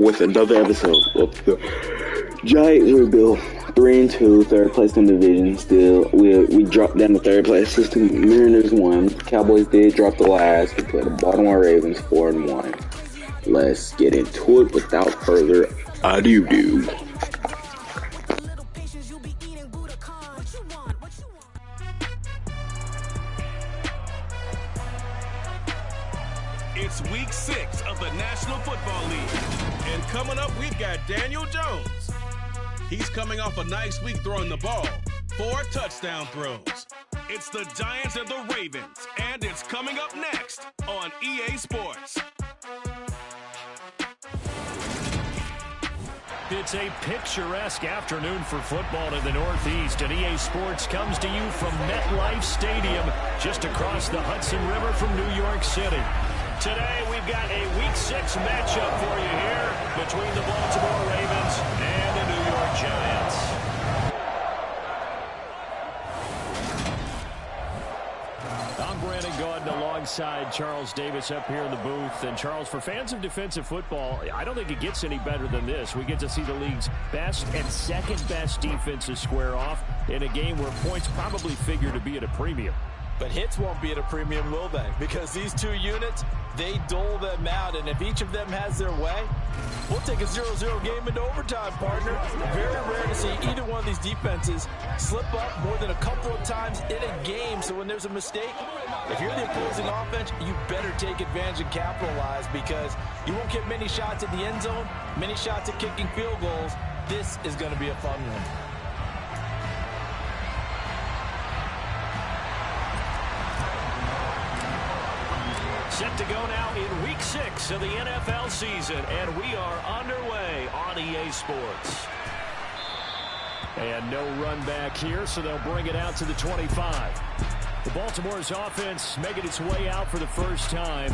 with another episode of the Giant Rebuild. 3-2, third place in the division. Still, we dropped down to third place. System Mariners won. Cowboys did drop the last. We played the Baltimore Ravens 4-1. Let's get into it without further ado. It's week 6 of the National Football League. And coming up, we've got Daniel Jones. He's coming off a nice week throwing the ball. 4 touchdown throws. It's the Giants and the Ravens. And it's coming up next on EA Sports. It's a picturesque afternoon for football in the Northeast, and EA Sports comes to you from MetLife Stadium, just across the Hudson River from New York City. Today, we've got a Week 6 matchup for you here between the Baltimore Ravens and the New York Giants. I'm Brandon Gaudin alongside Charles Davis up here in the booth. And Charles, for fans of defensive football, I don't think it gets any better than this. We get to see the league's best and second best defenses square off in a game where points probably figure to be at a premium. But hits won't be at a premium, will they? Because these two units, they dole them out. And if each of them has their way, we'll take a 0-0 game into overtime, partner. Very rare to see either one of these defenses slip up more than a couple of times in a game. So when there's a mistake, if you're the opposing offense, you better take advantage and capitalize, because you won't get many shots at the end zone, many shots at kicking field goals. This is going to be a fun one. Set to go now in Week 6 of the NFL season, and we are underway on EA Sports. And no run back here, so they'll bring it out to the 25. The Baltimore's offense making its way out for the first time,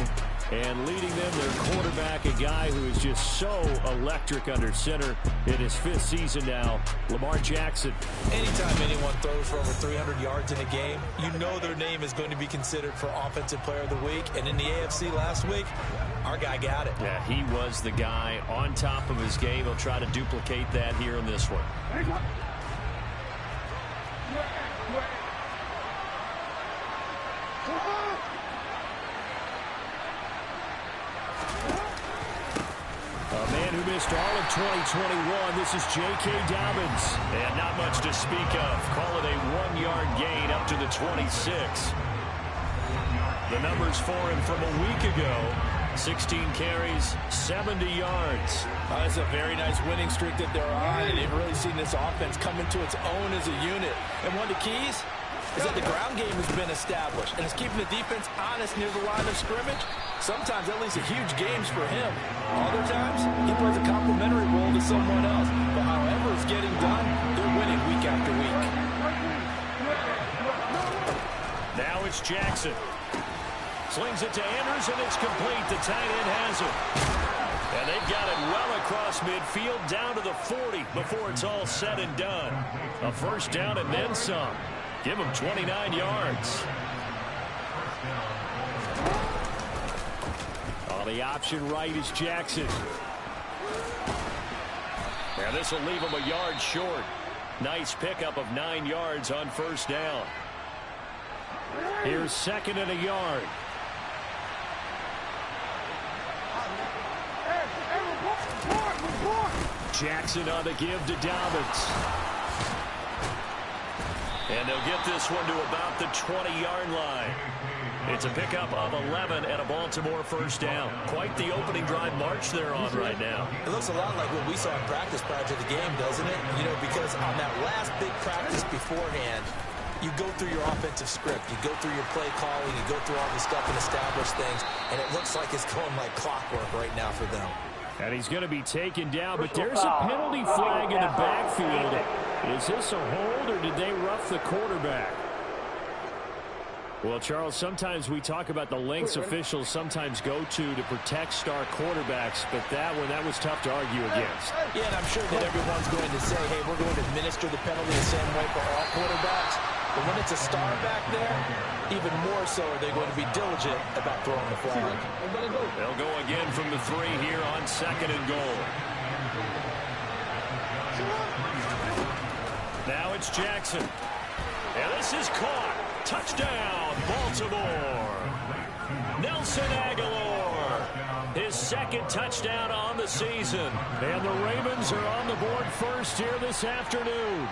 and leading them, their quarterback, a guy who is just so electric under center in his 5th season now, Lamar Jackson. Anytime anyone throws for over 300 yards in a game, you know their name is going to be considered for Offensive Player of the Week. And in the AFC last week, our guy got it. Yeah, he was the guy on top of his game. He'll try to duplicate that here in this one. A man who missed all of 2021, this is J.K. Dobbins. And not much to speak of. Call it a 1-yard gain up to the 26. The numbers for him from a week ago: 16 carries, 70 yards. That's a very nice winning streak that they're on, and they've really seen this offense come into its own as a unit. And one of the keys is that the ground game has been established, and it's keeping the defense honest near the line of scrimmage. Sometimes that leads to huge games for him. Other times, he plays a complementary role to someone else. But however it's getting done, they're winning week after week. Now it's Jackson. Slings it to Andrews, and it's complete. The tight end has it. And they've got it well across midfield, down to the 40 before it's all said and done. A first down and then some. Give him 29 yards. On the option right is Jackson. Now this will leave him a yard short. Nice pickup of 9 yards on first down. Here's 2nd and a yard. Jackson on the give to Dobbins. And they'll get this one to about the 20-yard line. It's a pickup of 11 and a Baltimore first down. Quite the opening drive march they're on right now. It looks a lot like what we saw in practice prior to the game, doesn't it? You know, because on that last big practice beforehand, you go through your offensive script, you go through your play calling, you go through all this stuff and establish things, and it looks like it's going like clockwork right now for them. And he's going to be taken down, but there's a penalty flag in the backfield. Is this a hold, or did they rough the quarterback? Well, Charles, sometimes we talk about the lengths officials sometimes go to protect star quarterbacks, but that was tough to argue against. Yeah, and I'm sure that everyone's going to say, hey, we're going to administer the penalty the same way for all quarterbacks. But when it's a star back there, even more so are they going to be diligent about throwing the flag. They'll go again from the 3 here on 2nd and goal. Now it's Jackson. And this is caught. Touchdown, Baltimore. Nelson Aguilar. His 2nd touchdown on the season. And the Ravens are on the board first here this afternoon.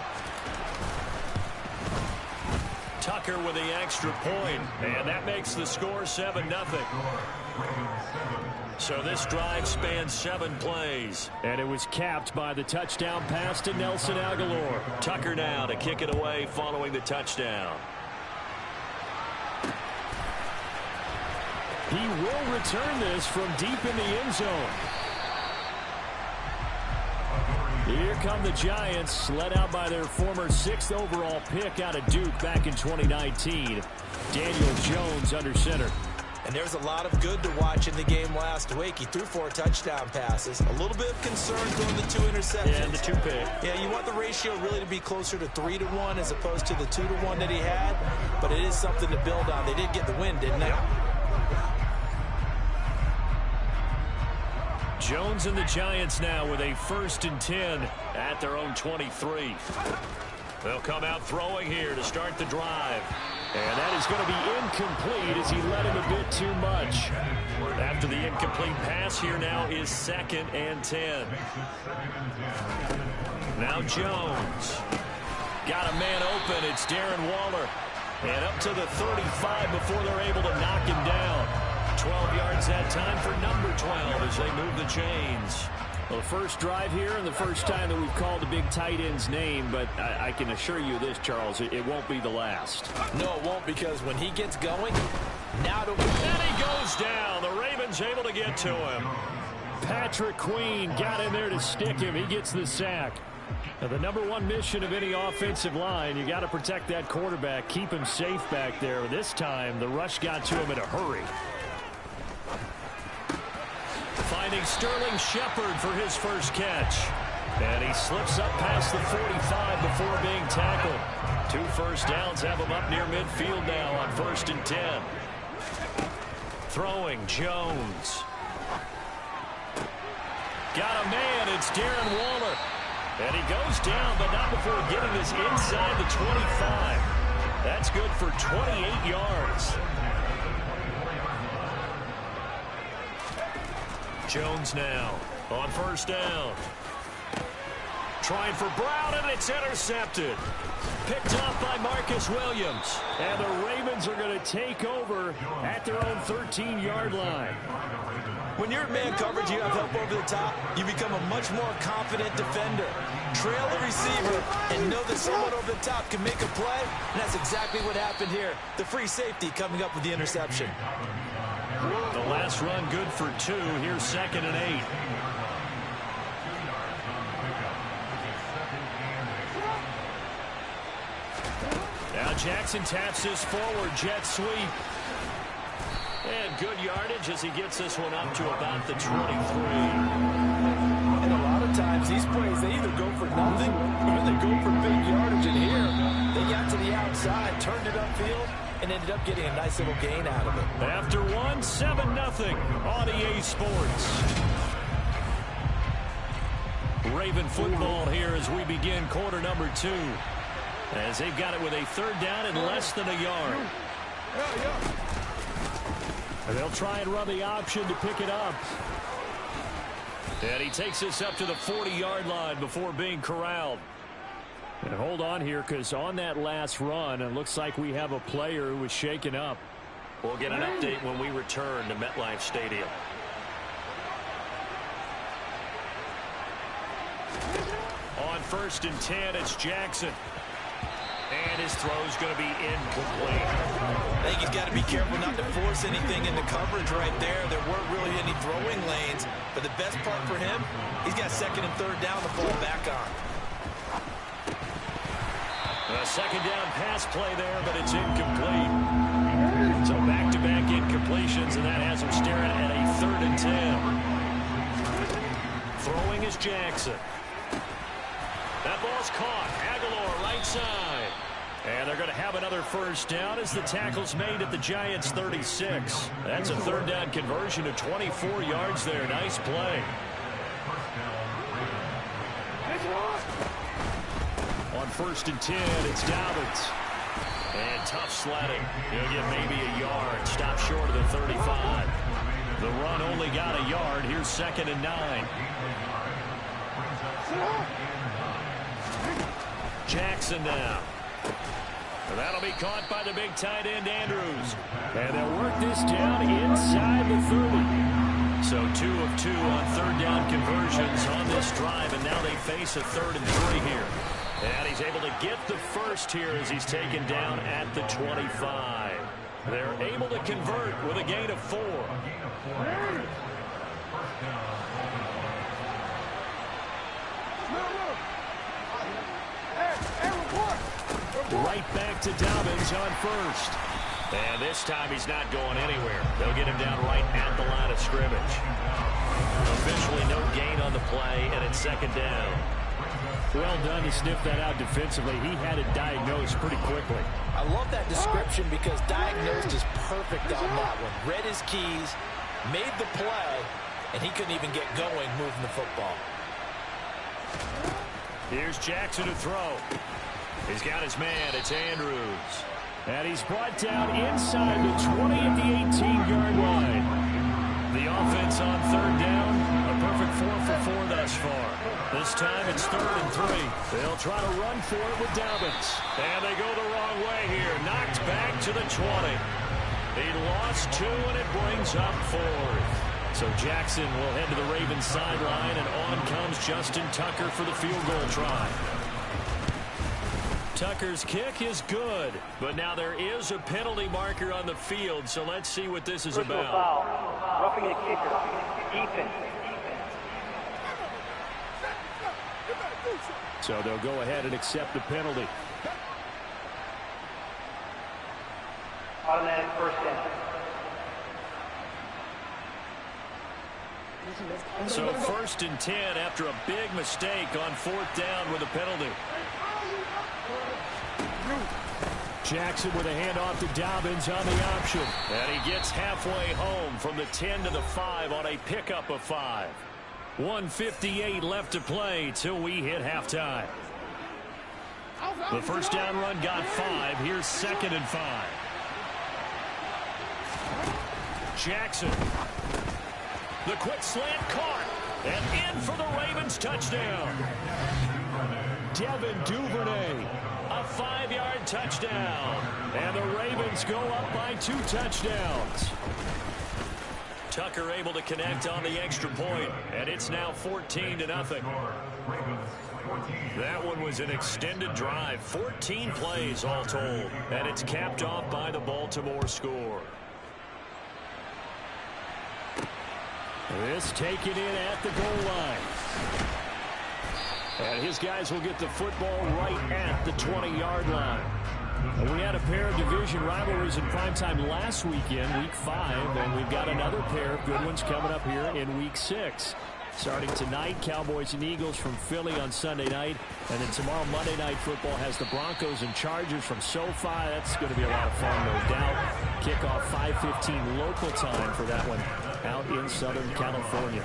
Tucker with the extra point. And that makes the score 7-0. So this drive spans 7 plays. And it was capped by the touchdown pass to Nelson Aguilar. Tucker now to kick it away following the touchdown. He will return this from deep in the end zone. Here come the Giants, led out by their former 6th overall pick out of Duke back in 2019. Daniel Jones under center. And there's a lot of good to watch in the game last week. He threw 4 touchdown passes. A little bit of concern throwing the 2 interceptions. Yeah, and the 2 pick. Yeah, you want the ratio really to be closer to 3-1 as opposed to the 2-1 that he had. But it is something to build on. They did get the win, didn't they? Jones and the Giants now with a 1st and 10 at their own 23. They'll come out throwing here to start the drive. And that is going to be incomplete as he led him a bit too much. After the incomplete pass, here now is 2nd and 10. Now Jones. Got a man open. It's Darren Waller. And up to the 35 before they're able to knock him down. 12 yards that time for number 12 as they move the chains. Well, the first drive here and the first time that we've called the big tight end's name, but I can assure you this, Charles, it won't be the last. No, it won't, because when he gets going, now to... And he goes down. The Ravens able to get to him. Patrick Queen got in there to stick him. He gets the sack. Now, the number 1 mission of any offensive line, you got to protect that quarterback, keep him safe back there. This time, the rush got to him in a hurry. Finding Sterling Shepard for his first catch. And he slips up past the 45 before being tackled. 2 first downs have him up near midfield now on 1st and 10. Throwing Jones. Got a man. It's Darren Waller. And he goes down, but not before getting this inside the 25. That's good for 28 yards. Jones now on 1st down. Trying for Brown, and it's intercepted. Picked up by Marcus Williams. And the Ravens are going to take over at their own 13-yard line. When you're in man coverage, you have help over the top, you become a much more confident defender. Trail the receiver and know that someone over the top can make a play, and that's exactly what happened here. The free safety coming up with the interception. The last run good for 2. Here's 2nd and 8. Now Jackson taps this forward jet sweep. And good yardage as he gets this one up to about the 23. And a lot of times these plays, they either go for nothing or they go for big yardage. And here, they got to the outside, turned it upfield, and ended up getting a nice little gain out of it. After 1, 7-0 on EA Sports. Raven football here as we begin quarter number 2. As they've got it with a 3rd down and less than a yard. And they'll try and run the option to pick it up. And he takes this up to the 40-yard line before being corralled. And hold on here, because on that last run, it looks like we have a player who was shaken up. We'll get an update when we return to MetLife Stadium. On 1st and 10, it's Jackson. And his throw's going to be incomplete. I think he's got to be careful not to force anything in the coverage right there. There weren't really any throwing lanes. But the best part for him, he's got 2nd and 3rd down to fall back on. A 2nd down pass play there, but it's incomplete. So back-to-back incompletions, and that has him staring at a 3rd and 10. Throwing is Jackson. That ball's caught. Aguilar right side. And they're going to have another first down as the tackle's made at the Giants' 36. That's a third down conversion of 24 yards there. Nice play. On 1st and 10, it's Dobbins. And tough sledding. He'll get maybe a yard. Stop short of the 35. The run only got a yard. Here's 2nd and 9. Jackson now. That'll be caught by the big tight end, Andrews. And they'll work this down inside the 30. So 2 of 2 on third down conversions on this drive, and now they face a 3rd and 3 here. And he's able to get the first here as he's taken down at the 25. They're able to convert with a gain of 4. Right back to Dobbins on 1st. And this time he's not going anywhere. They'll get him down right at the line of scrimmage. Officially no gain on the play, and it's 2nd down. Well done to sniff that out defensively. He had it diagnosed pretty quickly. I love that description because diagnosed is perfect on that one. Read his keys, made the play, and he couldn't even get going moving the football. Here's Jackson to throw. He's got his man. It's Andrews. And he's brought down inside the 20 at the 18-yard line. The offense on 3rd down, a perfect 4 for 4 thus far. This time it's 3rd and 3. They'll try to run for it with Dobbins. And they go the wrong way here. Knocked back to the 20. He lost 2, and it brings up 4th. So Jackson will head to the Ravens sideline, and on comes Justin Tucker for the field goal try. Tucker's kick is good, but now there is a penalty marker on the field, so let's see what this is about. Foul. Roughing the kicker. Defense. So they'll go ahead and accept the penalty. Automatic first down. So 1st and 10 after a big mistake on 4th down with a penalty. Jackson with a handoff to Dobbins on the option. And he gets halfway home from the 10 to the 5 on a pickup of 5. 1:58 left to play till we hit halftime. The first down run got 5. Here's 2nd and 5. Jackson. The quick slant caught. And in for the Ravens touchdown. Devin Duvernay. A 5-yard touchdown. And the Ravens go up by 2 touchdowns. Tucker able to connect on the extra point, and it's now 14-0. That one was an extended drive, 14 plays all told, and it's capped off by the Baltimore score. This taken in at the goal line. And his guys will get the football right at the 20-yard line. We had a pair of division rivalries in primetime last weekend, Week 5, and we've got another pair of good ones coming up here in Week 6. Starting tonight, Cowboys and Eagles from Philly on Sunday night, and then tomorrow Monday Night Football has the Broncos and Chargers from SoFi. That's going to be a lot of fun, no doubt. Kickoff 5:15 local time for that one out in Southern California.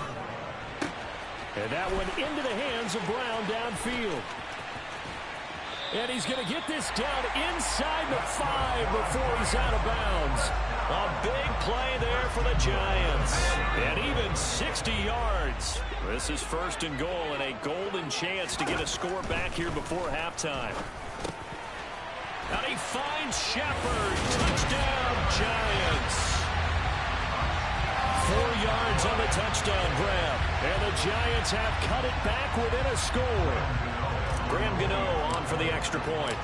And that one into the hands of Brown downfield. And he's going to get this down inside the 5 before he's out of bounds. A big play there for the Giants. And even 60 yards. This is 1st and goal and a golden chance to get a score back here before halftime. And he finds Shepard. Touchdown, Giants. 4 yards on the touchdown grab. And the Giants have cut it back within a score. Graham Gano on for the extra point.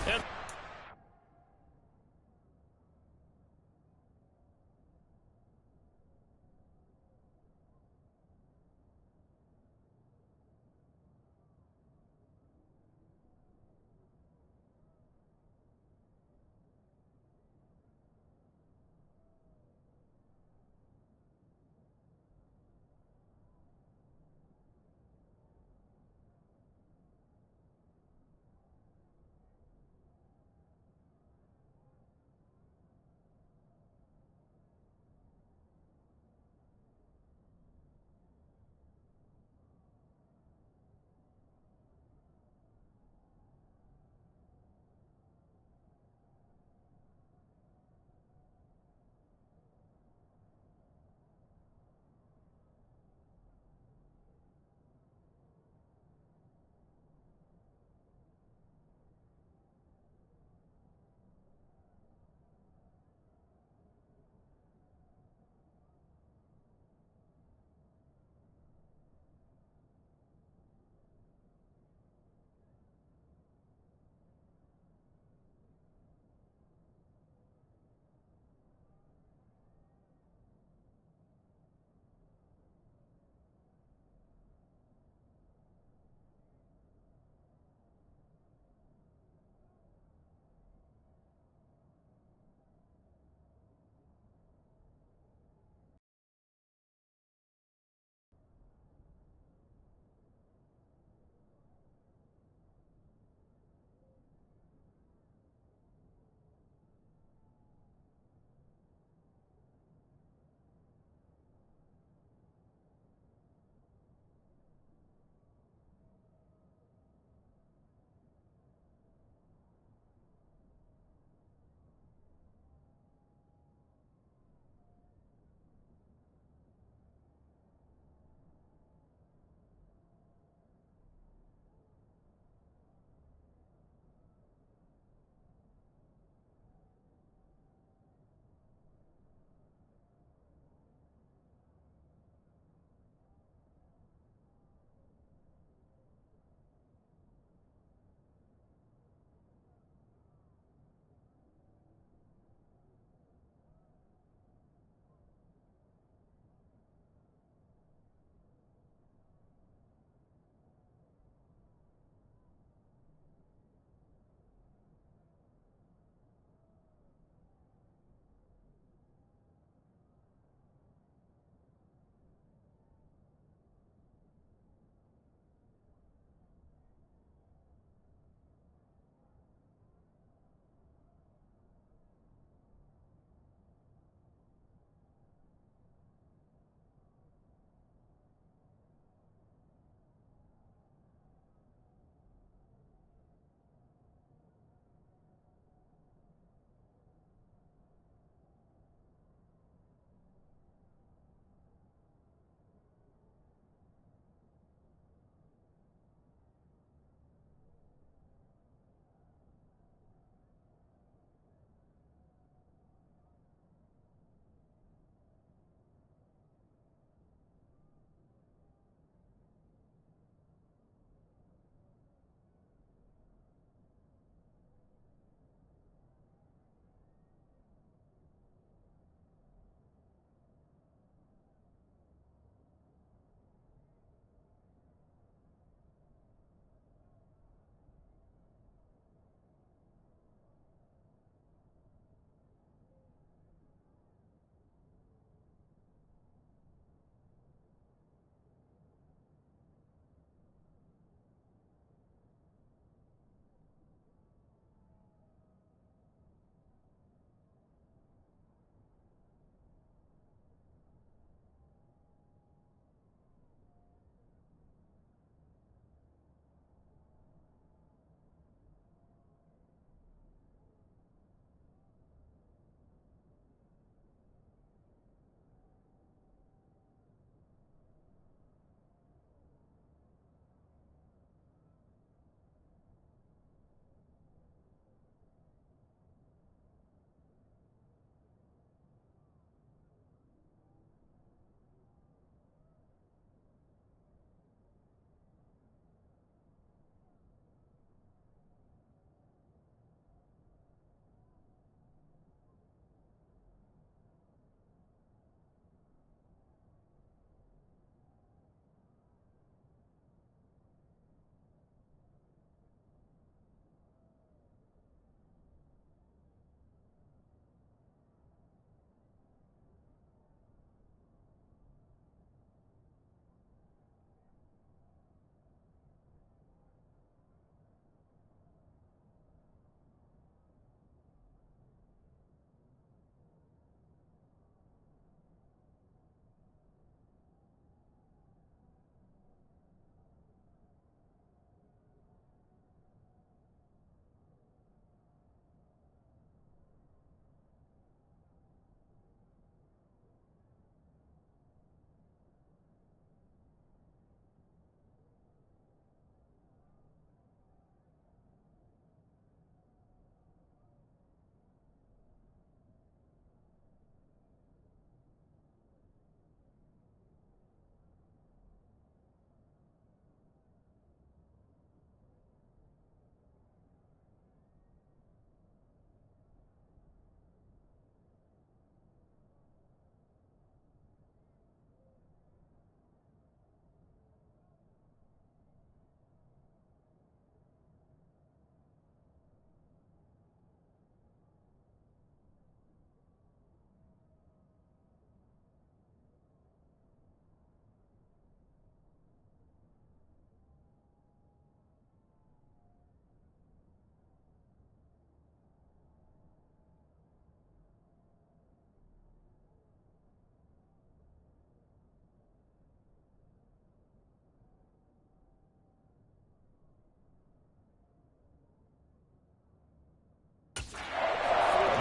And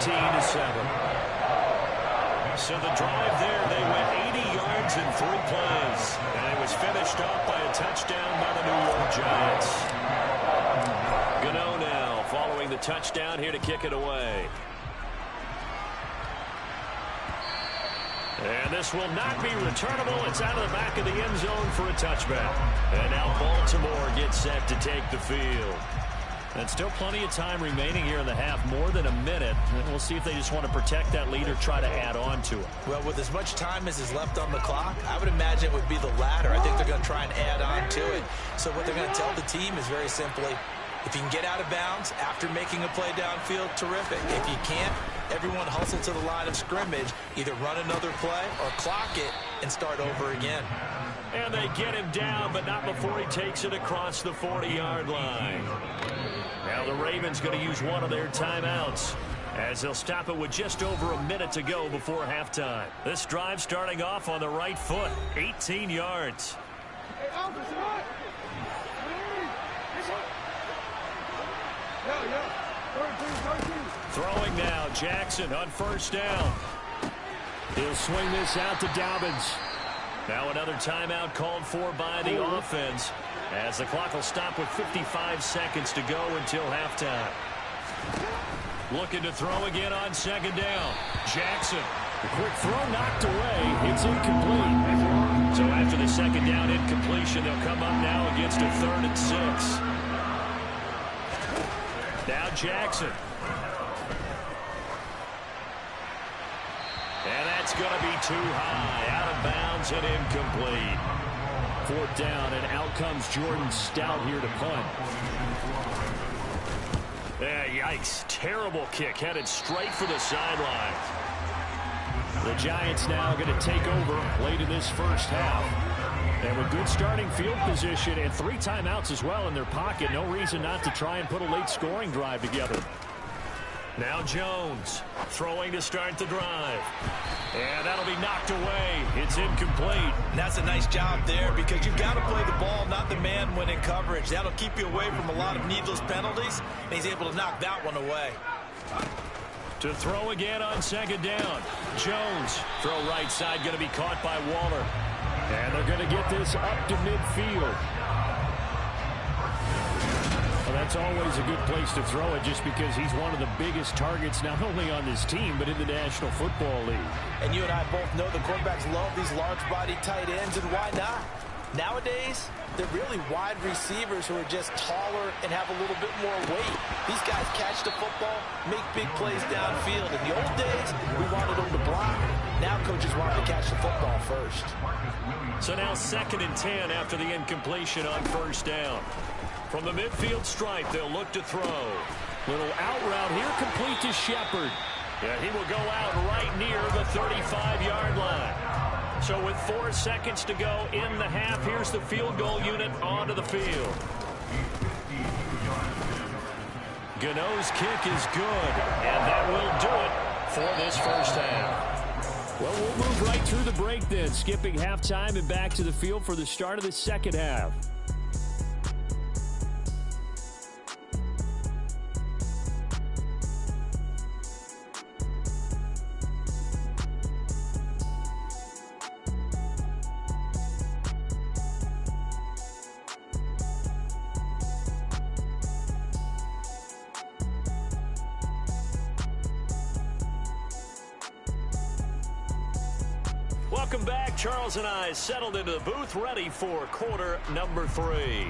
14-7. So the drive there, they went 80 yards in 3 plays. And it was finished off by a touchdown by the New York Giants. Gano now following the touchdown here to kick it away. And this will not be returnable. It's out of the back of the end zone for a touchback. And now Baltimore gets set to take the field. And still plenty of time remaining here in the half, more than a minute. And we'll see if they just want to protect that lead or try to add on to it. Well, with as much time as is left on the clock, I would imagine it would be the latter. I think they're going to try and add on to it. So what they're going to tell the team is very simply, if you can get out of bounds after making a play downfield, terrific. If you can't, everyone hustle to the line of scrimmage, either run another play or clock it and start over again. And they get him down, but not before he takes it across the 40-yard line. Now the Ravens going to use one of their timeouts as they'll stop it with just over a minute to go before halftime. This drive starting off on the right foot, 18 yards. Throwing now, Jackson on first down. He'll swing this out to Dobbins. Now another timeout called for by the offense as the clock will stop with 55 seconds to go until halftime. Looking to throw again on second down. Jackson. The quick throw knocked away. It's incomplete. So after the second down incompletion, they'll come up now against a 3rd and 6. Now Jackson. And that's going to be too high. Out of bounds and incomplete. 4th down, and out comes Jordan Stout here to punt. Yikes. Terrible kick. Headed straight for the sideline. The Giants now going to take over late in this first half. And with good starting field position and 3 timeouts as well in their pocket, no reason not to try and put a late scoring drive together. Now Jones throwing to start the drive. And that'll be knocked away. It's incomplete. And that's a nice job there because you've got to play the ball, not the man when in coverage. That'll keep you away from a lot of needless penalties. And he's able to knock that one away. To throw again on second down. Jones, throw right side, going to be caught by Waller. And they're going to get this up to midfield. Well, that's always a good place to throw it just because he's one of the biggest targets not only on this team but in the National Football League. And you and I both know the quarterbacks love these large-body tight ends, and why not? Nowadays, they're really wide receivers who are just taller and have a little bit more weight. These guys catch the football, make big plays downfield. In the old days, we wanted them to block. Now coaches want to catch the football first. So now 2nd and 10 after the incompletion on first down. From the midfield stripe, they'll look to throw. Little out route here, complete to Shepard. Yeah, he will go out right near the 35-yard line. So with 4 seconds to go in the half, here's the field goal unit onto the field. Gano's kick is good, and that will do it for this first half. Well, we'll move right through the break then, skipping halftime and back to the field for the start of the second half. Welcome back. Charles and I settled into the booth, ready for quarter number 3.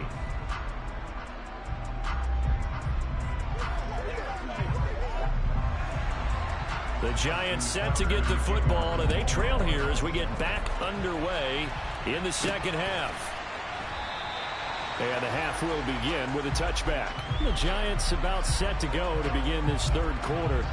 The Giants set to get the football, and they trail here as we get back underway in the second half. And the half will begin with a touchback. The Giants about set to go to begin this third quarter.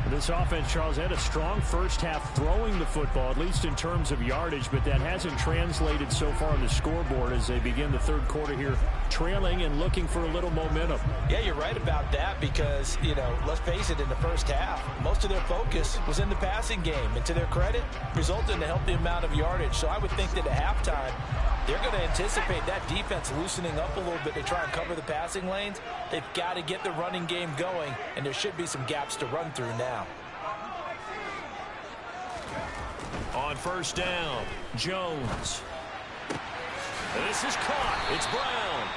This offense, Charles, had a strong first half throwing the football, at least in terms of yardage, but that hasn't translated so far on the scoreboard as they begin the third quarter here, trailing and looking for a little momentum. Yeah, you're right about that because, you know, let's face it, in the first half, most of their focus was in the passing game. And to their credit, resulted in a healthy amount of yardage. So I would think that at halftime, they're going to anticipate that defense loosening up a little bit to try and cover the passing lanes. They've got to get the running game going, and there should be some gaps to run through now. On first down, Jones. This is caught. It's Brown.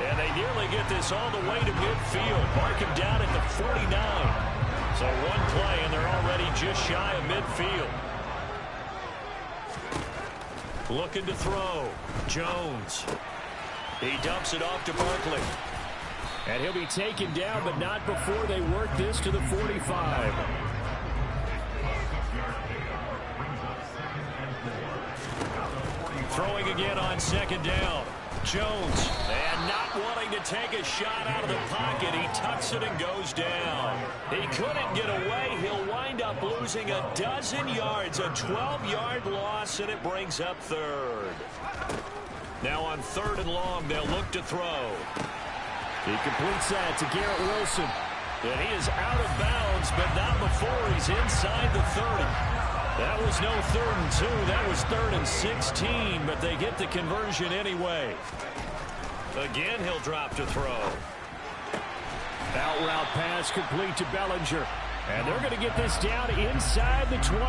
And they nearly get this all the way to midfield. Mark him down at the 49. So one play, and they're already just shy of midfield. Looking to throw. Jones. He dumps it off to Barkley. And he'll be taken down, but not before they work this to the 45. Throwing again on second down. Jones, and not wanting to take a shot out of the pocket. He tucks it and goes down. He couldn't get away. He'll wind up losing a dozen yards, a 12-yard loss, and it brings up third. Now on third and long, they'll look to throw. He completes that to Garrett Wilson. And he is out of bounds, but not before he's inside the 30. That was no 3rd and 2. That was 3rd and 16, but they get the conversion anyway. Again, he'll drop to throw. Out route pass complete to Bellinger. And they're going to get this down inside the 20.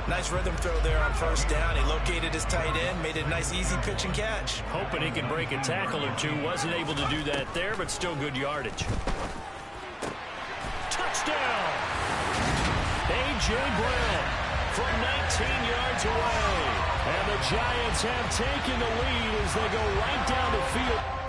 Nice rhythm throw there on first down. He located his tight end, made it a nice easy pitch and catch. Hoping he can break a tackle or two. Wasn't able to do that there, but still good yardage. Touchdown! A.J. Brown from 19 yards away. And the Giants have taken the lead as they go right down the field.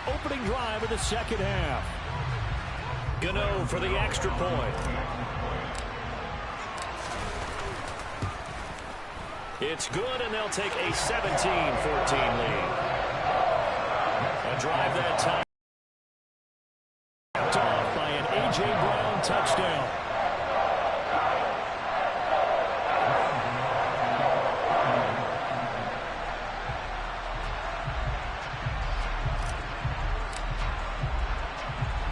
opening drive of the second half. Gano for the extra point. It's good, and they'll take a 17-14 lead. A drive that time capped off by an A.J. Brown touchdown.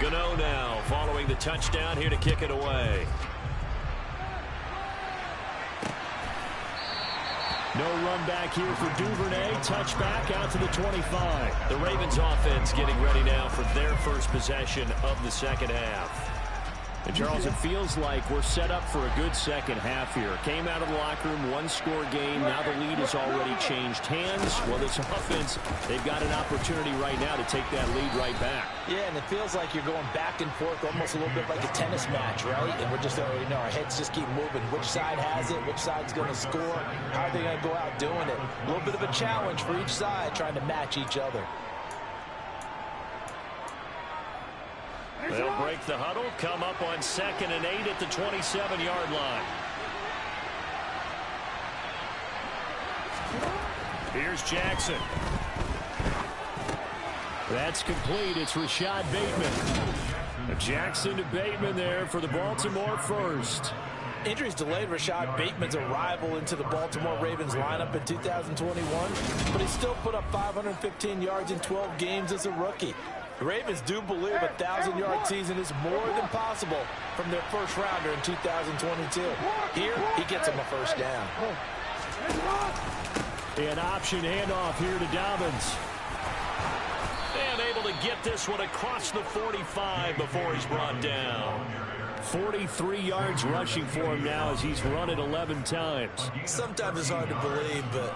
Gano now following the touchdown here to kick it away. No run back here for Duvernay. Touchback out to the 25. The Ravens offense getting ready now for their first possession of the second half. And Charles, it feels like we're set up for a good second half here. Came out of the locker room, one-score game. Now the lead has already changed hands. Well, this offense, they've got an opportunity right now to take that lead right back. Yeah, and it feels like you're going back and forth almost a little bit like a tennis match, right? And we're just already know our heads just keep moving. Which side has it? Which side's going to score? How are they going to go out doing it? A little bit of a challenge for each side trying to match each other. They'll break the huddle, come up on 2nd and 8 at the 27-yard line. Here's Jackson. That's complete. It's Rashad Bateman. Jackson to Bateman there for the Baltimore first. Injuries delayed Rashad Bateman's arrival into the Baltimore Ravens lineup in 2021, but he still put up 515 yards in 12 games as a rookie. The Ravens do believe a 1,000-yard season is more than possible from their first rounder in 2022. Here, he gets him a first down. An option handoff here to Dobbins. And able to get this one across the 45 before he's brought down. 43 yards rushing for him now as he's run it 11 times. Sometimes it's hard to believe, but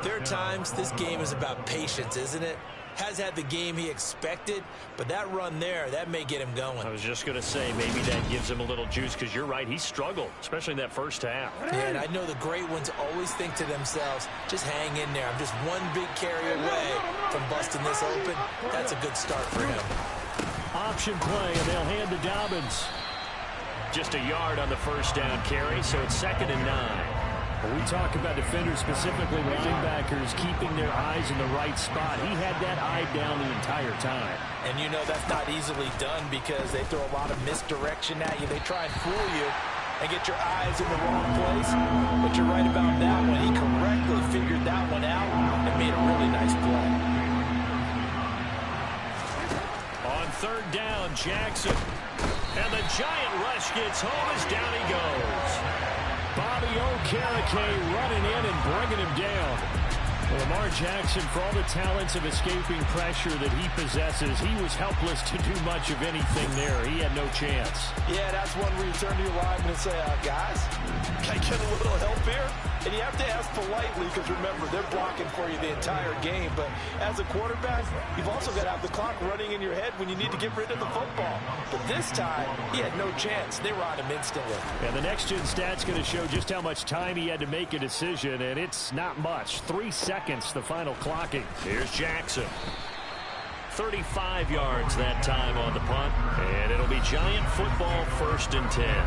there are times this game is about patience, isn't it? Has had the game he expected, but that run there, that may get him going. I was just going to say, maybe that gives him a little juice, because you're right, he struggled, especially in that first half. Yeah, and I know the great ones always think to themselves, just hang in there. I'm just one big carry away from busting this open. That's a good start for him. Option play, and they'll hand to Dobbins. Just a yard on the first down carry, so it's 2nd and 9. When we talk about defenders, specifically linebackers, keeping their eyes in the right spot, he had that eye down the entire time. And you know that's not easily done because they throw a lot of misdirection at you. They try and fool you and get your eyes in the wrong place. But you're right about that one. He correctly figured that one out and made a really nice play. On 3rd down, Jackson. And the giant rush gets home as down he goes. Bobby Okereke running in and bringing him down. Well, Lamar Jackson, for all the talents of escaping pressure that he possesses, he was helpless to do much of anything there. He had no chance. Yeah, that's one where you turn to your lineman and say, guys, can I get a little help here? And you have to ask politely because, remember, they're blocking for you the entire game. But as a quarterback, you've also got to have the clock running in your head when you need to get rid of the football. But this time, he had no chance. They were on him instantly. And the next-gen stat's going to show just how much time he had to make a decision, and it's not much. 3 seconds, the final clocking. Here's Jackson. 35 yards that time on the punt, and it'll be Giant football 1st and 10.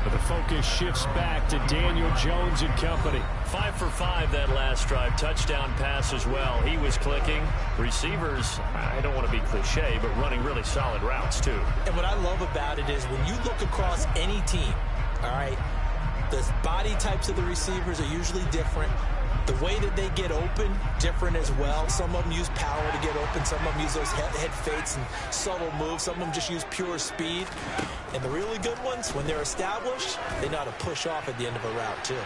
But the focus shifts back to Daniel Jones and company. 5 for 5 that last drive. Touchdown pass as well. He was clicking. Receivers, I don't want to be cliche, but running really solid routes too. And what I love about it is when you look across any team, all right, the body types of the receivers are usually different. The way that they get open, different as well. Some of them use power to get open. Some of them use those head fakes and subtle moves. Some of them just use pure speed. And the really good ones, when they're established, they know how to push off at the end of a route, too.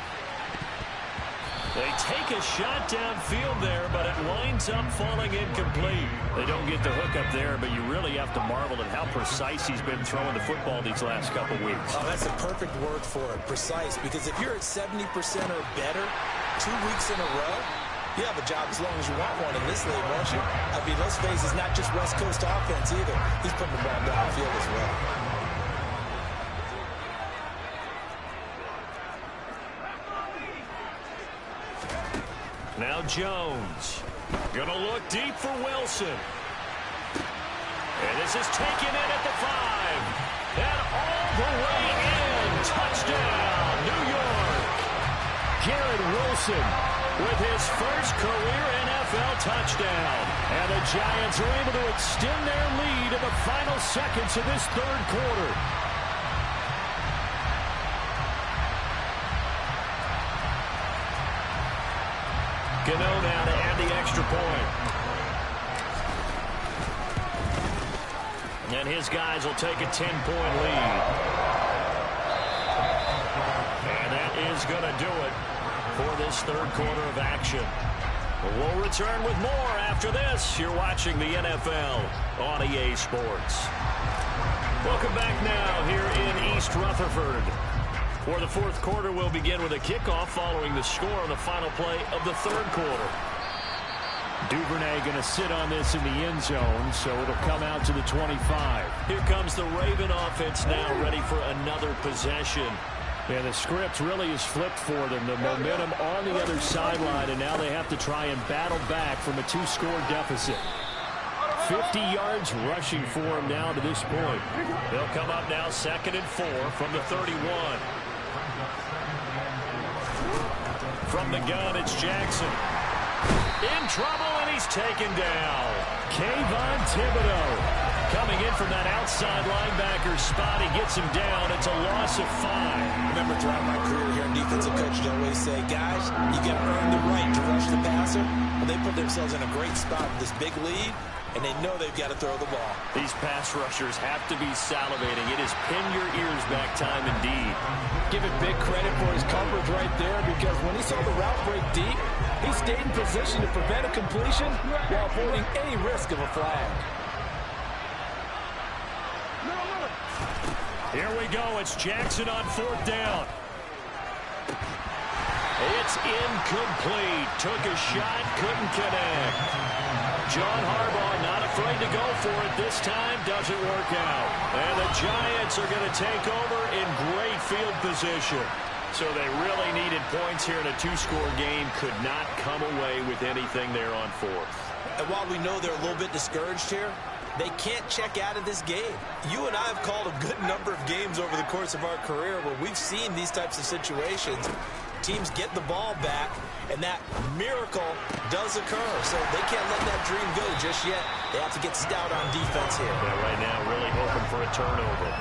They take a shot downfield there, but it winds up falling incomplete. They don't get the hook up there, but you really have to marvel at how precise he's been throwing the football these last couple weeks. Oh, that's the perfect word for it, precise. Because if you're at 70% or better 2 weeks in a row, you have a job as long as you want one in this league, won't you? I mean, let's face it, it's not just West Coast offense either. He's putting the ball downfield as well. Now Jones. Gonna look deep for Wilson. This is taken in at the 5. And all the way in. Touchdown, New York. Garrett Wilson with his first career NFL touchdown. And the Giants are able to extend their lead in the final seconds of this third quarter. Gano now to add the extra point. And his guys will take a 10-point lead. And that is going to do it for this third quarter of action. We'll return with more after this. You're watching the NFL on EA Sports. Welcome back now here in East Rutherford. For the fourth quarter, we'll begin with a kickoff following the score on the final play of the third quarter. Duvernay going to sit on this in the end zone, so it'll come out to the 25. Here comes the Raven offense now, ready for another possession. Yeah, the script really is flipped for them. The momentum on the other sideline, and now they have to try and battle back from a 2-score deficit. 50 yards rushing for him now to this point. They'll come up now 2nd and 4 from the 31. From the gun, it's Jackson. In trouble, and he's taken down. Kayvon Thibodeau coming in from that outside linebacker spot. He gets him down. It's a loss of 5. Remember, throughout my career here, defensive coaches always say, guys, you got to earn the right to rush the passer. Well, they put themselves in a great spot with this big lead, and they know they've got to throw the ball. These pass rushers have to be salivating. It is pin your ears back time indeed. Give it big credit for his coverage right there, because when he saw the route break deep, he stayed in position to prevent a completion while avoiding any risk of a flag. Here we go. It's Jackson on 4th down. It's incomplete. Took a shot, couldn't connect. John Harbaugh not afraid to go for it this time. Doesn't work out. And the Giants are going to take over in great field position. So they really needed points here in a 2-score game. Could not come away with anything there on 4th. And while we know they're a little bit discouraged here, they can't check out of this game. You and I have called a good number of games over the course of our career where we've seen these types of situations. Teams get the ball back, and that miracle does occur. So they can't let that dream go just yet. They have to get stout on defense here. Yeah, right now really hoping for a turnover.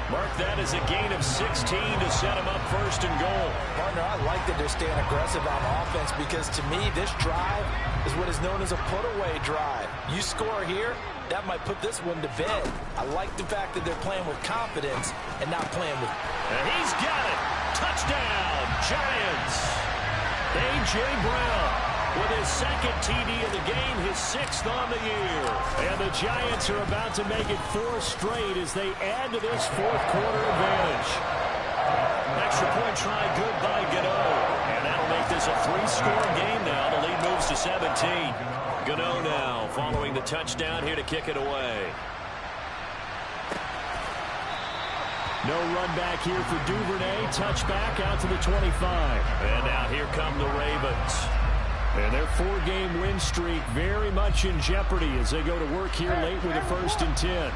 Mark that as a gain of 16 to set them up 1st and goal. Partner, I like that they're staying aggressive on offense, because to me, this drive is what is known as a put-away drive. You score here, that might put this one to bed. I like the fact that they're playing with confidence and not playing with... And he's got it! Touchdown, Giants! A.J. Brown with his 2nd TD of the game, his 6th on the year. And the Giants are about to make it 4 straight as they add to this fourth quarter advantage. Extra point try good by Gano. And that'll make this a 3-score game now. The lead moves to 17. Gano now following the touchdown here to kick it away. No run back here for Duvernay. Touchback out to the 25. And now here come the Ravens. And their 4-game win streak very much in jeopardy as they go to work here late with a 1st and 10.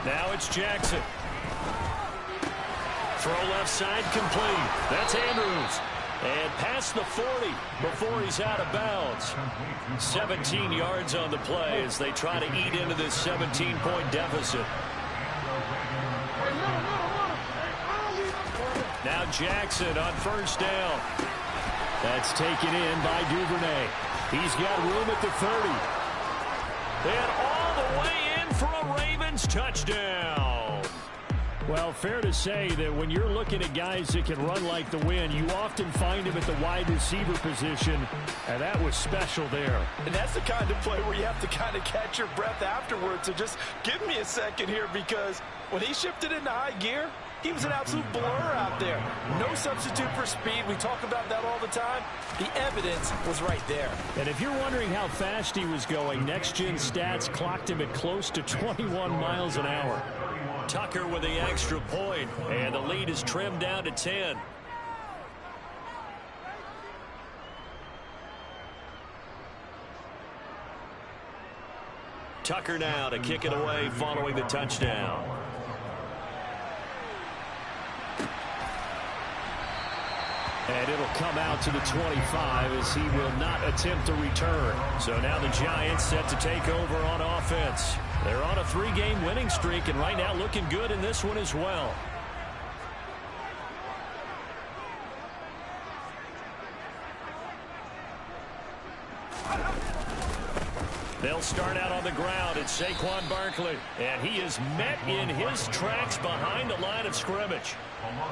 Now it's Jackson. Throw left side complete. That's Andrews. And past the 40 before he's out of bounds. 17 yards on the play as they try to eat into this 17-point deficit. Now Jackson on 1st down. That's taken in by Duvernay. He's got room at the 30. And all the way in for a Ravens touchdown. Well, fair to say that when you're looking at guys that can run like the wind, you often find him at the wide receiver position, and that was special there. And that's the kind of play where you have to kind of catch your breath afterwards. So just give me a second here, because when he shifted into high gear, he was an absolute blur out there. No substitute for speed. We talk about that all the time. The evidence was right there. And if you're wondering how fast he was going, Next Gen Stats clocked him at close to 21 miles an hour. Tucker with the extra point, and the lead is trimmed down to 10. Tucker now to kick it away following the touchdown. And it'll come out to the 25 as he will not attempt to return. So now the Giants set to take over on offense. They're on a 3-game winning streak and right now looking good in this one as well. They'll start out on the ground. It's Saquon Barkley. And he is met in his tracks behind the line of scrimmage.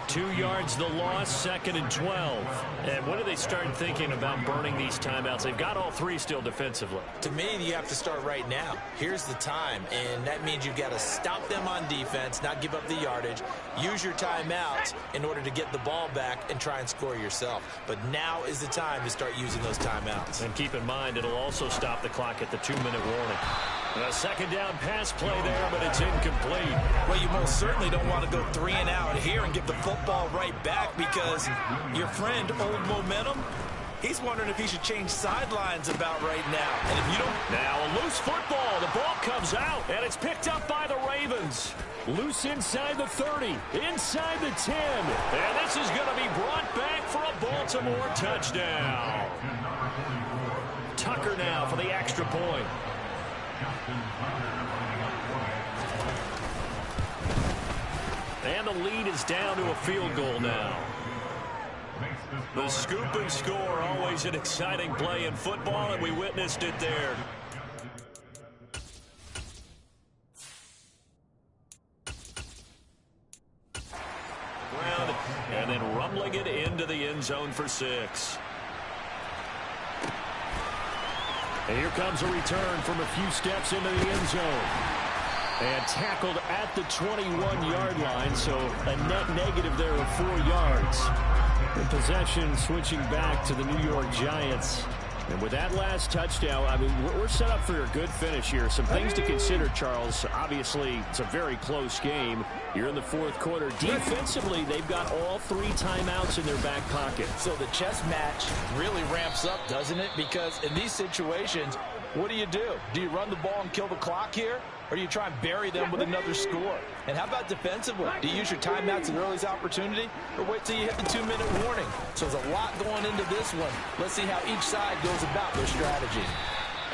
2 yards the loss, 2nd and 12. And when do they start thinking about burning these timeouts? They've got all 3 still defensively. To me, you have to start right now. Here's the time, and that means you've got to stop them on defense, not give up the yardage, use your timeouts in order to get the ball back and try and score yourself. But now is the time to start using those timeouts. And keep in mind, it'll also stop the clock at the 2-minute warning. A 2nd down pass play there, but it's incomplete. Well, you most certainly don't want to go 3 and out here and give the football right back because your friend, Old Momentum, he's wondering if he should change sidelines about right now. And if you don't... Now a loose football. The ball comes out, and it's picked up by the Ravens. Loose inside the 30, inside the 10. And this is going to be brought back for a Baltimore touchdown. Tucker now for the extra point. And the lead is down to a field goal now. The scoop and score, always an exciting play in football, and we witnessed it there. Ground, and then rumbling it into the end zone for 6. And here comes a return from a few steps into the end zone. And tackled at the 21-yard line, so a net negative there of 4 yards. And possession switching back to the New York Giants. And with that last touchdown, I mean, we're set up for a good finish here. Some things to consider, Charles. Obviously, it's a very close game. You're in the 4th quarter. Defensively, they've got all 3 timeouts in their back pocket. So the chess match really ramps up, doesn't it? Because in these situations, what do? Do you run the ball and kill the clock here? Or do you try and bury them with another score? And how about defensively? Do you use your timeouts at earliest opportunity? Or wait till you hit the 2-minute warning? So there's a lot going into this one. Let's see how each side goes about their strategy.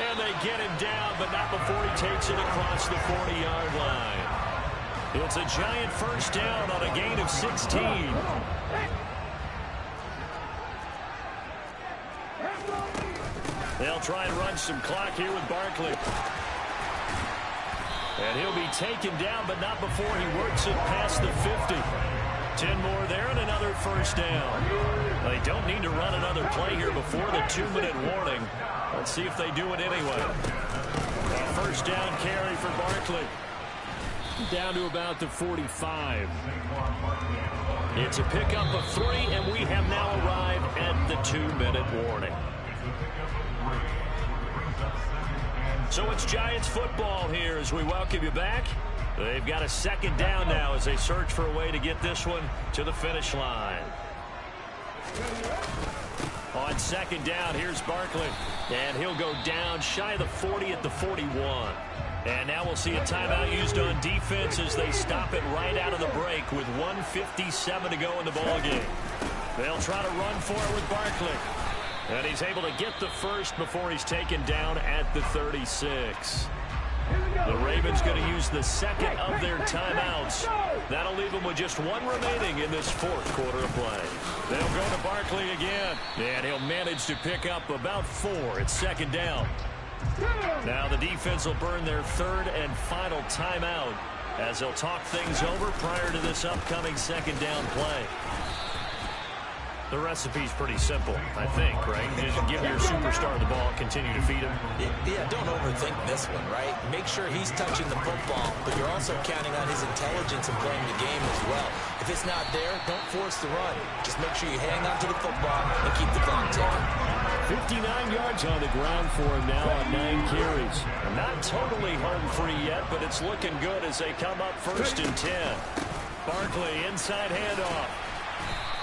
And they get him down, but not before he takes it across the 40-yard line. It's a Giant first down on a gain of 16. They'll try and run some clock here with Barkley. And he'll be taken down, but not before he works it past the 50. 10 more there and another first down. They don't need to run another play here before the 2-minute warning. Let's see if they do it anyway. A first down carry for Barkley. Down to about the 45. It's a pickup of 3, and we have now arrived at the 2-minute warning. So it's Giants football here as we welcome you back. They've got a 2nd down now as they search for a way to get this one to the finish line. On 2nd down, here's Barkley. And he'll go down shy of the 40 at the 41. And now we'll see a timeout used on defense as they stop it right out of the break with 1:57 to go in the ballgame. They'll try to run for it with Barkley. And he's able to get the first before he's taken down at the 36. The Ravens going to use the 2nd of their timeouts. That'll leave them with just 1 remaining in this 4th quarter of play. They'll go to Barkley again. And he'll manage to pick up about 4. It's 2nd down. Now the defense will burn their 3rd and final timeout as they'll talk things over prior to this upcoming 2nd down play. The recipe's pretty simple, I think, right? Just give your superstar the ball, continue to feed him. Yeah, don't overthink this one, right? Make sure he's touching the football, but you're also counting on his intelligence in playing the game as well. If it's not there, don't force the run. Just make sure you hang on to the football and keep the clock ticking. 59 yards on the ground for him now on 9 carries. Not totally home free yet, but it's looking good as they come up 1st and 10. Barkley inside handoff.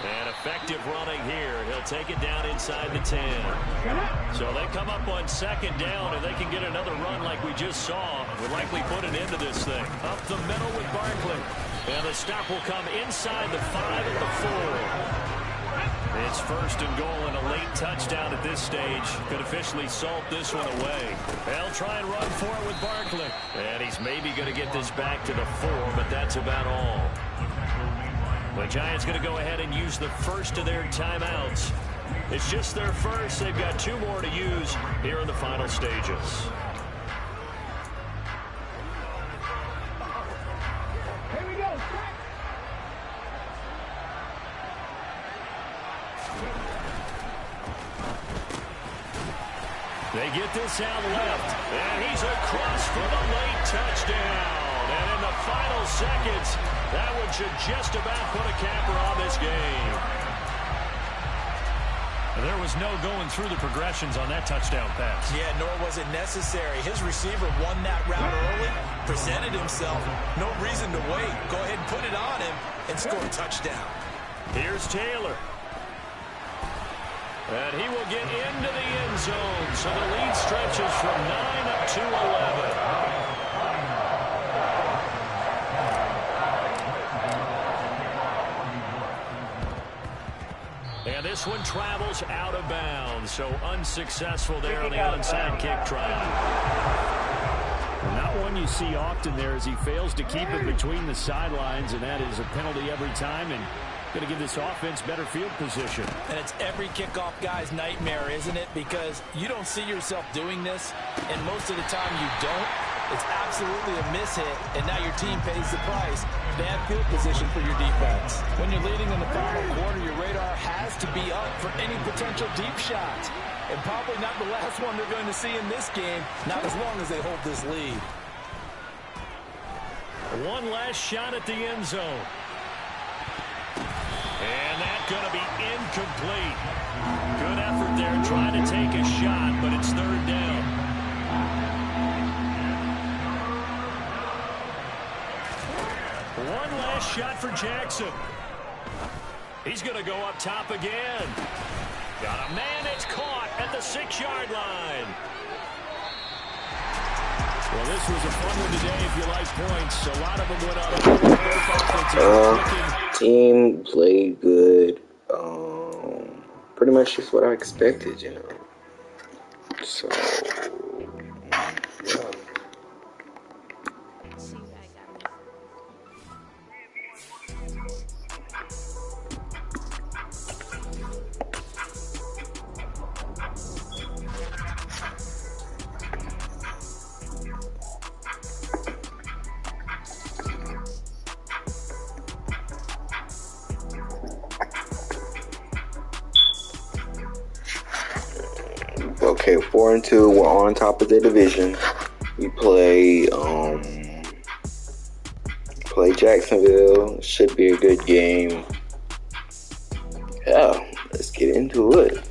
And effective running here. He'll take it down inside the 10. So they come up on second down, and they can get another run like we just saw. Will likely put an end to this thing. Up the middle with Barkley. And the stop will come inside the 5 at the 4. It's first and goal and a late touchdown at this stage. Could officially salt this one away. They'll try and run for it with Barkley. And he's maybe going to get this back to the 4, but that's about all. The Giants going to go ahead and use the first of their timeouts. It's just their first. They've got 2 more to use here in the final stages. They get this out left, and he's across for the late touchdown. And in the final seconds, that one should just about put a capper on this game. There was no going through the progressions on that touchdown pass. Yeah, nor was it necessary. His receiver won that route early, presented himself. No reason to wait. Go ahead and put it on him and score a touchdown. Here's Taylor. And he will get into the end zone. So the lead stretches from 9 up to 11. And this one travels out of bounds. So unsuccessful there on the onside kick trial. Not one you see often there as he fails to keep it between the sidelines. And that is a penalty every time. And going to give this offense better field position. And it's every kickoff guy's nightmare, isn't it? Because you don't see yourself doing this, and most of the time you don't. It's absolutely a mishit, and now your team pays the price. Bad field position for your defense. When you're leading in the final quarter, your radar has to be up for any potential deep shots. And probably not the last one they're going to see in this game, not as long as they hold this lead. One last shot at the end zone. And that's going to be incomplete. Good effort there trying to take a shot, but it's third down. One last shot for Jackson. He's going to go up top again. Got a man that's caught at the 6-yard line. Well, this was a fun one today if you like points. A lot of them went up. Team played good. Pretty much just what I expected, you know. So, yeah. Okay, 4-2. We're on top of the division. We play Jacksonville. Should be a good game. Yeah, let's get into it.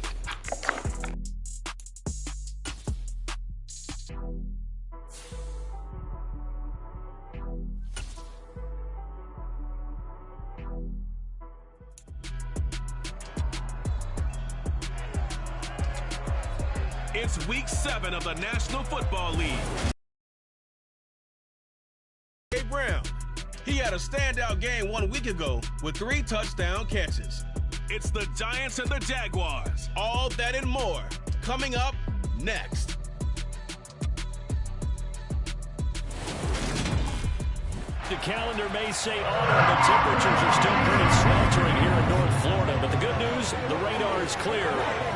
It's week 7 of the National Football League. Brown, he had a standout game 1 week ago with 3 touchdown catches. It's the Giants and the Jaguars. All that and more coming up next. The calendar may say autumn, but temperatures are still pretty sweltering here in North Florida. But the good news, the radar is clear.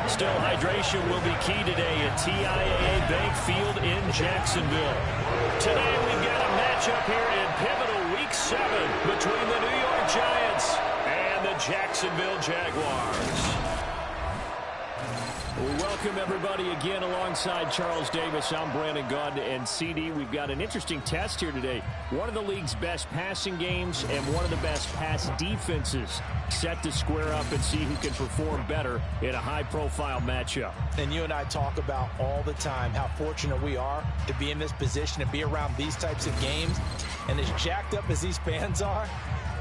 Still, hydration will be key today at TIAA Bank Field in Jacksonville. Today, we've got a matchup here in pivotal Week 7 between the New York Giants and the Jacksonville Jaguars. Welcome, everybody, again alongside Charles Davis. I'm Brandon Gunn, and CD, we've got an interesting test here today. One of the league's best passing games and one of the best pass defenses set to square up and see who can perform better in a high-profile matchup. And you and I talk about all the time how fortunate we are to be in this position, to be around these types of games. And as jacked up as these fans are,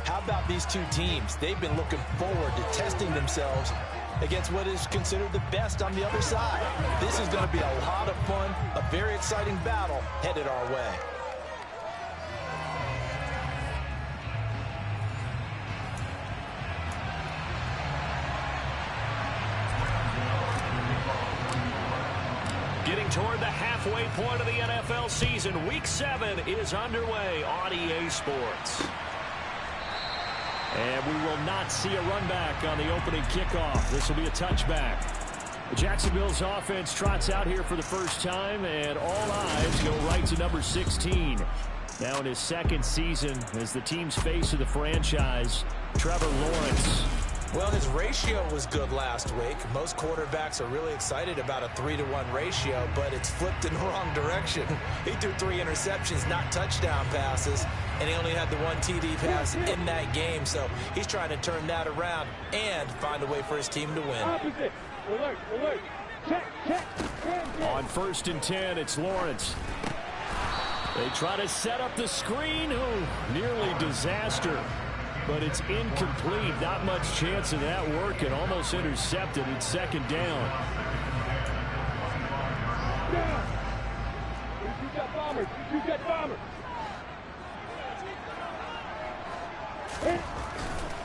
How about these two teams? They've been looking forward to testing themselves against what is considered the best on the other side. This is going to be a lot of fun, a very exciting battle headed our way. Getting toward the halfway point of the NFL season, Week 7 is underway on EA Sports. And we will not see a run back on the opening kickoff. This will be a touchback. Jacksonville's offense trots out here for the first time, and all eyes go right to number 16. Now in his second season as the team's face of the franchise, Trevor Lawrence. Well, his ratio was good last week. Most quarterbacks are really excited about a 3-to-1 ratio, but it's flipped in the wrong direction. He threw 3 interceptions, not touchdown passes, and he only had the 1 TD pass in that game. So he's trying to turn that around and find a way for his team to win. Opposite. Alert. Check. On 1st and 10, it's Lawrence. They try to set up the screen. Oh, nearly disaster. But it's incomplete. Not much chance of that working. Almost intercepted. It's 2nd down. You got bombers.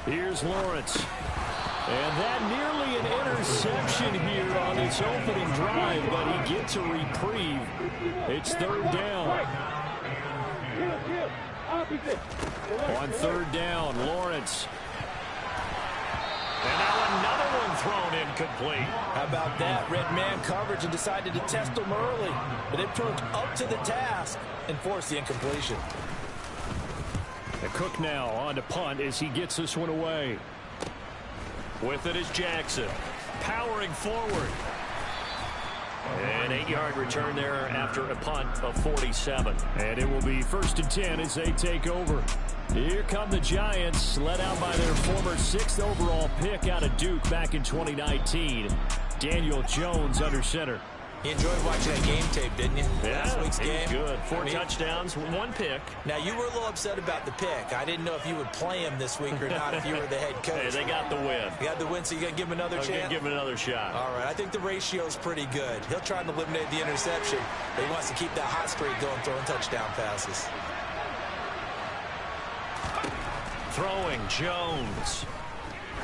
Here's Lawrence. And that nearly an interception here on its opening drive, but he gets a reprieve. It's 3rd down. On 3rd down, Lawrence. And now another one thrown incomplete. How about that? Red man coverage and decided to test him early. But it proved up to the task and forced the incompletion. And Cook now on to punt as he gets this one away. With it is Jackson. Powering forward. An 8-yard return there after a punt of 47. And it will be 1st and 10 as they take over. Here come the Giants, led out by their former 6th overall pick out of Duke back in 2019. Daniel Jones under center. You enjoyed watching that game tape, didn't you? Yeah, Last week's it was game. good. 4 touchdowns, 1 pick. Now, you were a little upset about the pick. I didn't know if you would play him this week or not if you were the head coach. Hey, they got the win. You got the win, so you're going to give him another chance? I'm going to give him another shot. All right, I think the ratio's pretty good. He'll try to eliminate the interception, but he wants to keep that hot streak going, throwing touchdown passes. Throwing Jones.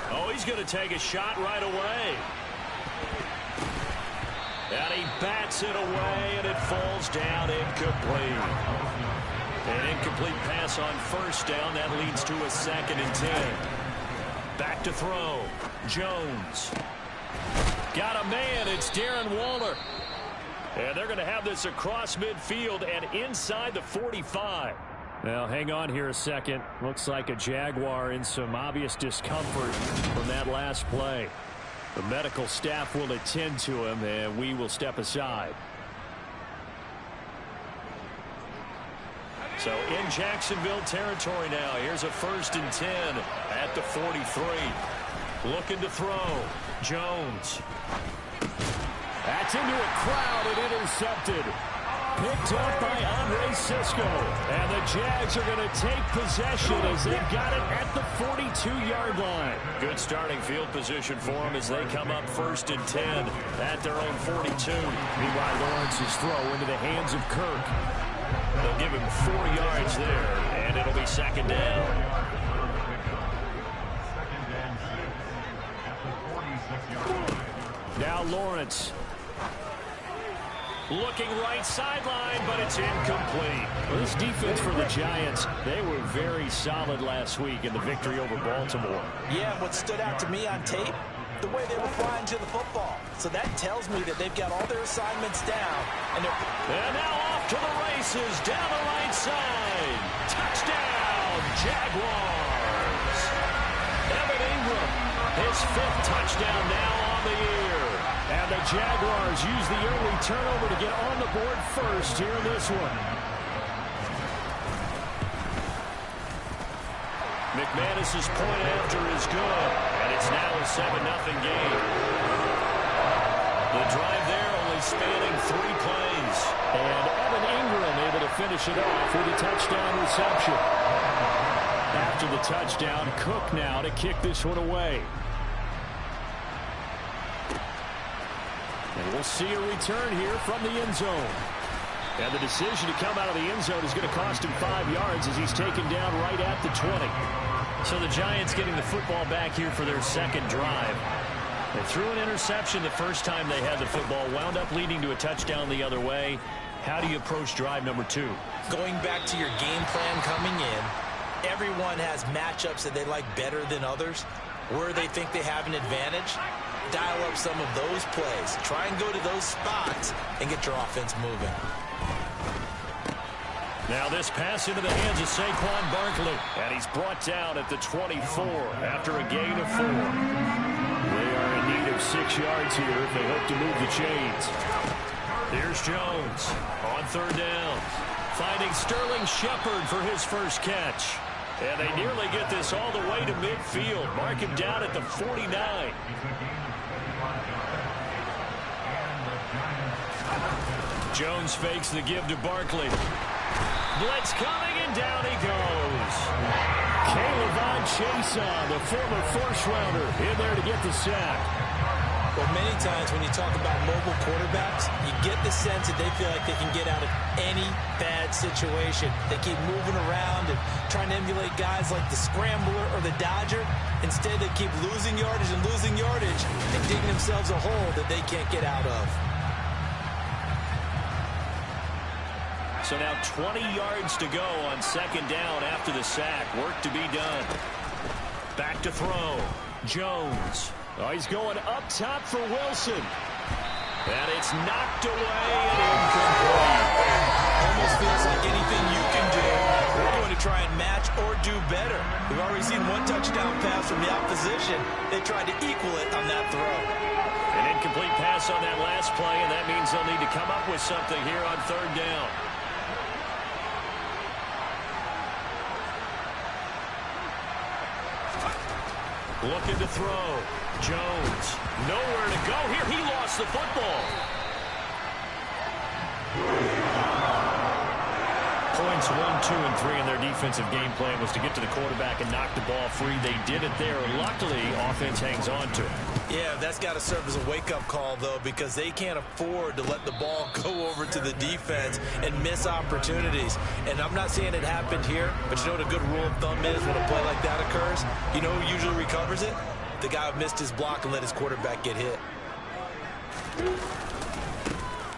Oh, he's going to take a shot right away. And he bats it away, and it falls down incomplete. An incomplete pass on 1st down. That leads to a 2nd and 10. Back to throw. Jones. Got a man. It's Darren Waller. And they're going to have this across midfield and inside the 45. Now, hang on here a second. Looks like a Jaguar in some obvious discomfort from that last play. The medical staff will attend to him, and we will step aside. So in Jacksonville territory now. Here's a 1st and 10 at the 43. Looking to throw. Jones. That's into a crowd and intercepted. Picked up by Andre Cisco. And the Jags are going to take possession as they've got it at the 42-yard line. Good starting field position for them as they come up 1st and 10 at their own 42. Meanwhile, Lawrence's throw into the hands of Kirk. They'll give him 4 yards there, and it'll be 2nd down. Now Lawrence. Looking right sideline, but it's incomplete. Well, this defense for the Giants, they were very solid last week in the victory over Baltimore. Yeah, what stood out to me on tape, the way they were flying to the football. So that tells me that they've got all their assignments down. And now off to the races, down the right side. Touchdown, Jaguars. Evan Ingram, his 5th touchdown now on the year. And the Jaguars use the early turnover to get on the board first here in this one. McManus's point after is good, and it's now a 7-0 game. The drive there only spanning 3 plays. And Evan Ingram able to finish it off with a touchdown reception. Now After the touchdown, Cook now to kick this one away. And we'll see a return here from the end zone. And the decision to come out of the end zone is going to cost him 5 yards as he's taken down right at the 20. So the Giants getting the football back here for their second drive. They threw an interception the first time they had the football, wound up leading to a touchdown the other way. How do you approach drive number 2? Going back to your game plan coming in, everyone has matchups that they like better than others. Where they think they have an advantage, dial up some of those plays. Try and go to those spots and get your offense moving. Now this pass into the hands of Saquon Barkley. And he's brought down at the 24 after a gain of 4. They are in need of 6 yards here if they hope to move the chains. Here's Jones on third down. Finding Sterling Shepard for his first catch. And they nearly get this all the way to midfield. Mark him down at the 49. Jones fakes the give to Barkley. Blitz coming, and down he goes. Caleb Chason, the former first-rounder, in there to get the sack. Well, many times when you talk about mobile quarterbacks, you get the sense that they feel like they can get out of any bad situation. They keep moving around and trying to emulate guys like the Scrambler or the Dodger. Instead, they keep losing yardage and digging themselves a hole that they can't get out of. So now 20 yards to go on second down after the sack. Work to be done. Back to throw. Jones. Oh, he's going up top for Wilson. And it's knocked away and incomplete. Almost feels like anything you can do, we're going to try and match or do better. We've already seen one touchdown pass from the opposition. They tried to equal it on that throw. An incomplete pass on that last play, and that means they'll need to come up with something here on third down. Looking to throw. Jones. Nowhere to go here. He lost the football. Points 1, 2, and 3 in their defensive game plan was to get to the quarterback and knock the ball free. They did it there. Luckily, offense hangs on to it. Yeah, that's got to serve as a wake-up call, though, because they can't afford to let the ball go over to the defense and miss opportunities. And I'm not saying it happened here, but you know what a good rule of thumb is when a play like that occurs? You know who usually recovers it? The guy who missed his block and let his quarterback get hit.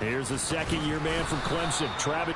Here's a second-year man from Clemson, Travis